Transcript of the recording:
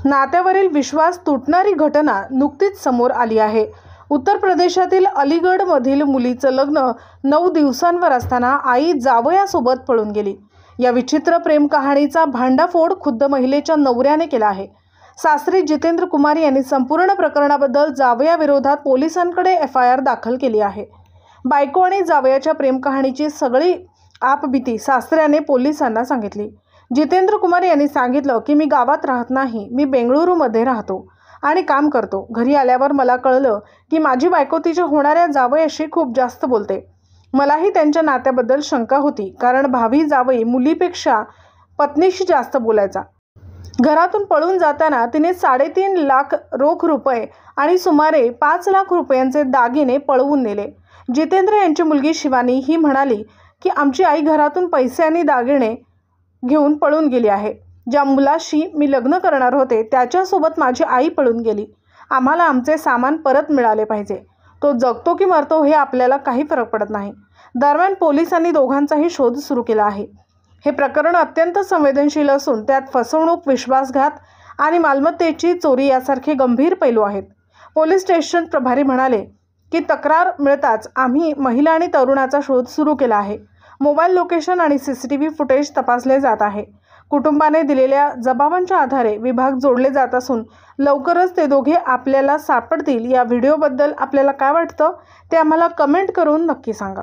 नात्यावरील विश्वास तुटणारी घटना नुकतीच समोर आली आहे। उत्तर प्रदेशातील अलीगढमधील मुलीचं लग्न 9 दिवसांवर असताना आई जावयासोबत पळून गेली। या विचित्र प्रेम कहाणीचा भांडाफोड खुद्द महिलेच्या नवऱ्याने केला आहे। सासरी जितेंद्र कुमार यांनी संपूर्ण प्रकरणाबद्दल जावयाविरोधात पोलिसांकडे FIR दाखल केली आहे। बायको आणि जावयाच्या प्रेम कहाणीची सगळी आपबीती सासऱ्याने पोलिसांना सांगितली। जितेंद्र कुमार यांनी सांगितलं की मी गावात राहत नाही, मी बेंगळुरूमध्ये राहतो आणि काम करतो। घरी आल्यावर मला कळलं की माझी बायको तिच्या होणाऱ्या जावयाशी खूप जास्त बोलते। मलाही त्यांच्या नात्याबद्दल शंका होती, कारण भावी जावई मुलीपेक्षा पत्नीशी जास्त बोलायचा। घरातून पळून जाताना तिने 3.5 लाख रोख रुपये आणि सुमारे 5 लाख रुपयांचे दागिने पळवून नेले। जितेंद्र यांची मुलगी शिवानी ही म्हणाली की आमची आई घरातून पैसे आणि दागिने घेऊन पळून गेली आहे। ज्या मुलाशी मी लग्न करणार होते त्याच्यासोबत माझी आई पळून गेली। आम्हाला आमचे सामान परत मिळाले पाहिजे। तो जगतो की मरतो हे आपल्याला काही फरक पडत नाही। दरम्यान पोलिसांनी दोघांचाही शोध सुरू केला आहे। हे प्रकरण अत्यंत संवेदनशील असून त्यात फसवणूक, विश्वासघात आणि मालमत्तेची चोरी यासारखे गंभीर पैलू आहेत। पोलीस स्टेशन प्रभारी म्हणाले की तक्रार मिळताच आम्ही महिला आणि तरुणाचा शोध सुरू केला आहे। मोबाईल लोकेशन आणि CCTV फुटेज तपासले जात आहे। कुटुंबाने दिलेल्या जबाबांच्या आधारे विभाग जोडले जात असून लवकरच ते दोघे आपल्याला सापडतील। या व्हिडिओबद्दल आपल्याला काय वाटतं ते आम्हाला कमेंट करून नक्की सांगा।